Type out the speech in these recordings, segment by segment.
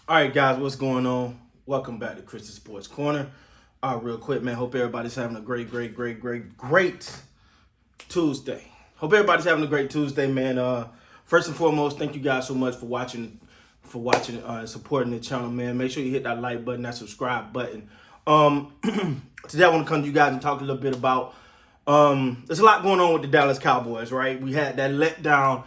All right, guys, what's going on? Welcome back to Chris's Sports Corner. Real quick, man. Hope everybody's having a great Tuesday. Hope everybody's having a great Tuesday, man. First and foremost, thank you guys so much for watching, and supporting the channel, man. Make sure you hit that like button, that subscribe button. Today I want to come to you guys and talk a little bit about. There's a lot going on with the Dallas Cowboys, right? We had that letdown.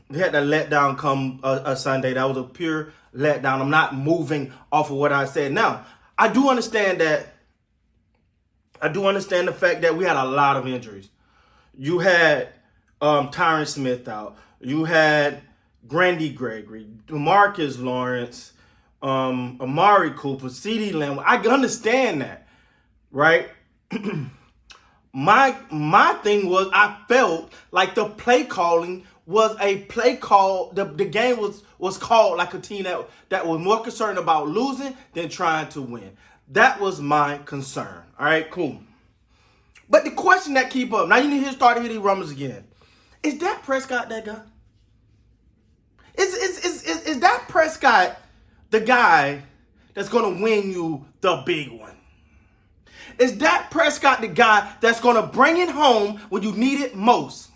We had that letdown come a Sunday. That was a pure letdown. I'm not moving off of what I said. Now, I do understand that. I do understand the fact that we had a lot of injuries. You had Tyron Smith out. You had Grandy Gregory, DeMarcus Lawrence, Amari Cooper, CeeDee Lamb. I understand that, right? My thing was I felt like the play calling was a play call. The game was called like a team that was more concerned about losing than trying to win. That was my concern. All right, cool. But the question that keep up, now you need to start to hear these rumors again. Is Dak Prescott that guy? Is Dak Prescott the guy that's going to win you the big one? Is Dak Prescott the guy that's going to bring it home when you need it most?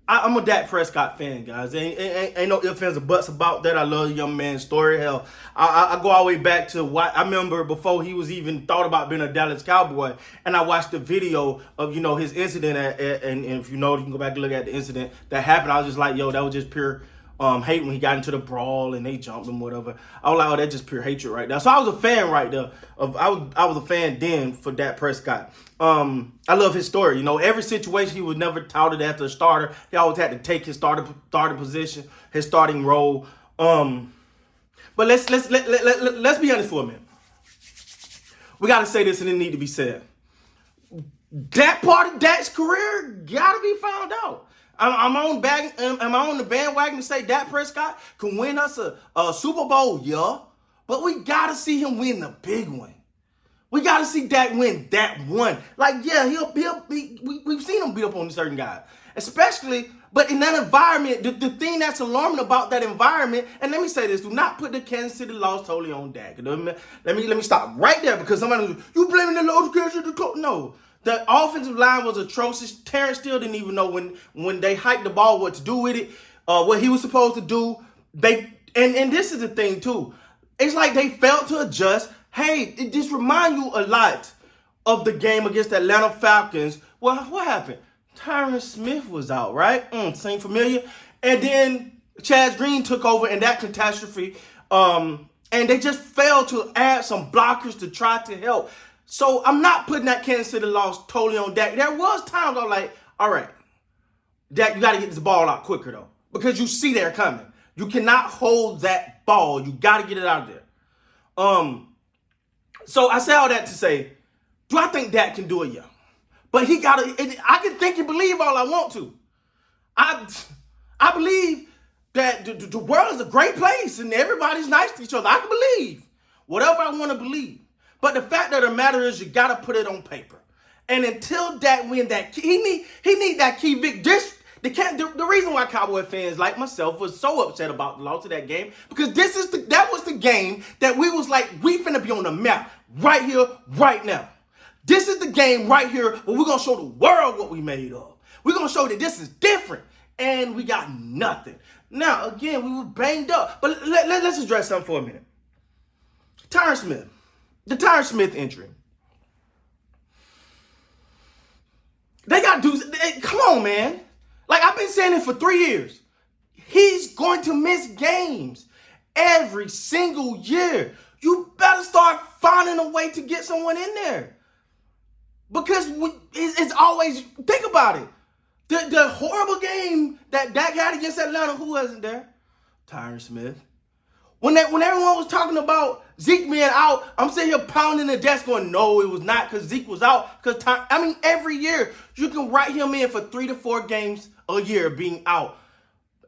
I'm a Dak Prescott fan, guys. Ain't no ifs, ands, or buts about that. I love the young man's story. Hell, I go all the way back to what I remember before he was even thought about being a Dallas Cowboy. And I watched the video of, his incident. And if you know, you can go back and look at the incident that happened. I was just like, yo, that was just pure hate when he got into the brawl and they jumped him, whatever. I was like, oh, that's just pure hatred right there. So I was a fan right there. I was a fan then for Dak Prescott. I love his story. Every situation he was never touted as a starter. He always had to take his starting position, his starting role. But let's be honest for a minute. We got to say this, and it need to be said. That part of Dak's career got to be found out. Am I on the bandwagon to say Dak Prescott can win us a Super Bowl? Yeah. But we got to see him win the big one. We got to see Dak win that one. Like, yeah, we've seen him beat up on certain guys. Especially, but in that environment, the thing that's alarming about that environment, and let me say this, do not put the Kansas City loss totally on Dak. Let me stop right there, because somebody, you blaming the loss of Kansas City? No. The offensive line was atrocious. Terrence still didn't even know when they hiked the ball what to do with it, what he was supposed to do. And this is the thing too. It's like they failed to adjust. Hey, it just reminds you a lot of the game against the Atlanta Falcons. Well, what happened? Tyron Smith was out, right? Seem familiar? And then Chad Green took over in that catastrophe. And they just failed to add some blockers to try to help. So I'm not putting that Kansas City loss totally on Dak. There was times I was like, all right, Dak, you got to get this ball out quicker, though. Because you see they're coming. You cannot hold that ball. You got to get it out of there. So I say all that to say, do I think Dak can do it? Yeah. But he got to, I can think and believe all I want to. I believe that the world is a great place and everybody's nice to each other. I can believe whatever I want to believe. But the fact of the matter is, you got to put it on paper. And until Dak win that key, he need that key victory. The reason why Cowboy fans like myself was so upset about the loss of that game, because that was the game that we was like, we finna be on the map right here, right now. This is the game right here where we're going to show the world what we made of. We're going to show that this is different. And we got nothing. Now, again, we were banged up. But let's address something for a minute. Tyron Smith. The Tyron Smith injury. They got to do... Come on, man. Like, I've been saying it for 3 years. He's going to miss games every single year. You better start finding a way to get someone in there. Because it's always... Think about it. The horrible game that Dak had against Atlanta, who wasn't there? Tyron Smith. When everyone was talking about Zeke being out, I'm sitting here pounding the desk going, no, it was not, because Zeke was out. Every year, you can write him in for 3 to 4 games a year being out.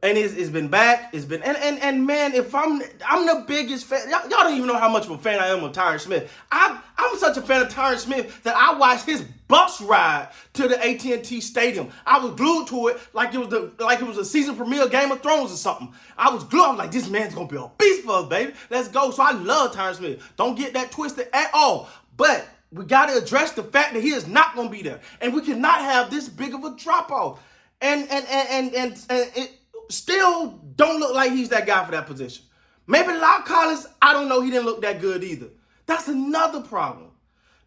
And it's been back. It's been and man, if I'm the biggest fan. Y'all don't even know how much of a fan I am of Tyron Smith. I'm such a fan of Tyron Smith that I watched his bus ride to the AT&T Stadium. I was glued to it like it was a season premiere of Game of Thrones or something. I was glued. I was like, this man's gonna be a beast for us, baby. Let's go. So I love Tyron Smith. Don't get that twisted at all. But we got to address the fact that he is not gonna be there, and we cannot have this big of a drop off. And it still don't look like he's that guy for that position. Maybe Lyle Collins, I don't know, he didn't look that good either. That's another problem.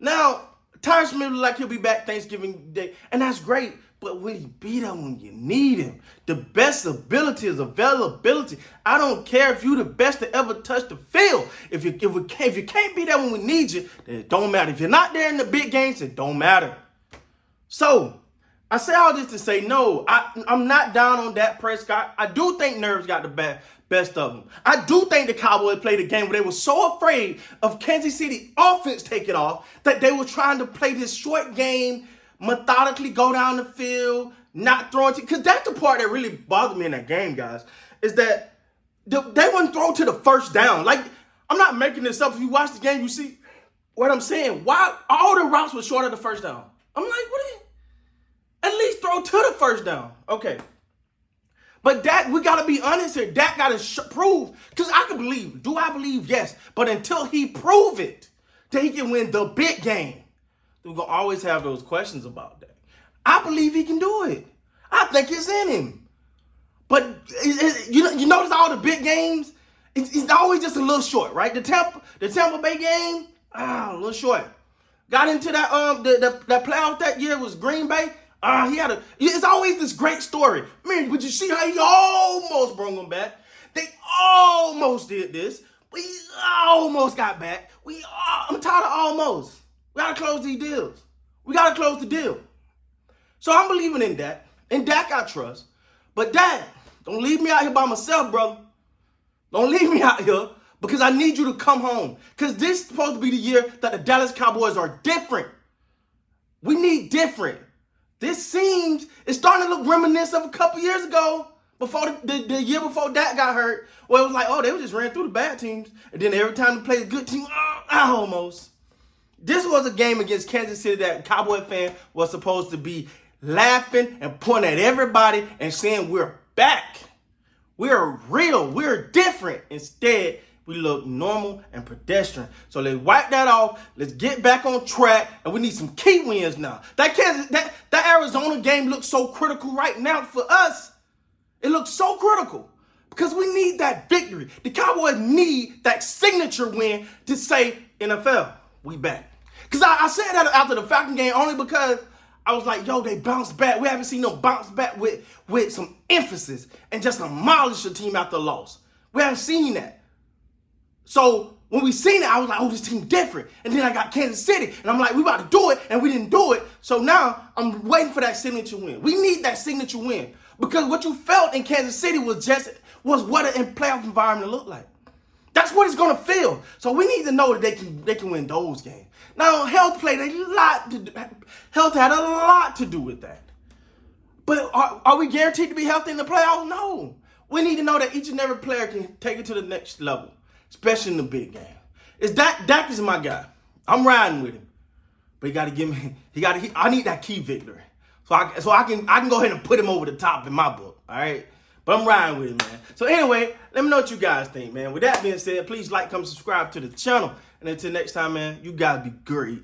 Now, Tyron Smith look like he'll be back Thanksgiving Day, and that's great, but will he be there when you need him? The best ability is availability. I don't care if you're the best to ever touch the field. If you can't be there when we need you, then it don't matter. If you're not there in the big games, it don't matter. So, I say all this to say, no, I'm not down on Dak Prescott. I do think nerves got the best of them. I do think the Cowboys played a game where they were so afraid of Kansas City offense taking off that they were trying to play this short game, methodically go down the field, not throwing to, because that's the part that really bothered me in that game, guys, is that they wouldn't throw to the first down. Like, I'm not making this up. If you watch the game, you see what I'm saying. Why all the routes were short of the first down? I'm like, what are you? At least throw to the first down. Okay. But Dak, we got to be honest here. Dak got to prove, because I can believe. Do I believe? Yes. But until he prove it, that he can win the big game, we're going to always have those questions about that. I believe he can do it. I think it's in him. But you notice all the big games, it's always just a little short, right? The Tampa Bay game, a little short. Got into that playoff that year was Green Bay. It's always this great story. Man, would you see how he almost brought him back? They almost did this. We almost got back. I'm tired of almost. We got to close these deals. We got to close the deal. So I'm believing in Dak. And Dak I trust. But Dak, don't leave me out here by myself, brother. Don't leave me out here, because I need you to come home. Because this is supposed to be the year that the Dallas Cowboys are different. We need different. This seems, it's starting to look reminiscent of a couple years ago, before the year before Dak got hurt, where it was like, oh, they just ran through the bad teams. And then every time they played a good team, almost. This was a game against Kansas City that Cowboy fan was supposed to be laughing and pointing at everybody and saying, we're back. We're real. We're different. Instead, we look normal and pedestrian. So let's wipe that off. Let's get back on track. And we need some key wins now. That Arizona game looks so critical right now for us. It looks so critical because we need that victory. The Cowboys need that signature win to say, NFL, we back. Because I said that after the Falcon game only because I was like, yo, they bounced back. We haven't seen them bounce back with some emphasis and just demolish a team after a loss. We haven't seen that. So when we seen it, I was like, oh, this team different. And then I got Kansas City, and I'm like, we about to do it, and we didn't do it. So now I'm waiting for that signature win. We need that signature win because what you felt in Kansas City was what a playoff environment looked like. That's what it's gonna feel. So we need to know that they can win those games. Now health had a lot to do with that. But are we guaranteed to be healthy in the playoffs? No. We need to know that each and every player can take it to the next level, especially in the big game. Dak is my guy. I'm riding with him. But he got to give me, I need that key victory. So I can go ahead and put him over the top in my book, all right? But I'm riding with him, man. So anyway, let me know what you guys think, man. With that being said, please like, comment, subscribe to the channel. And until next time, man, you guys be great.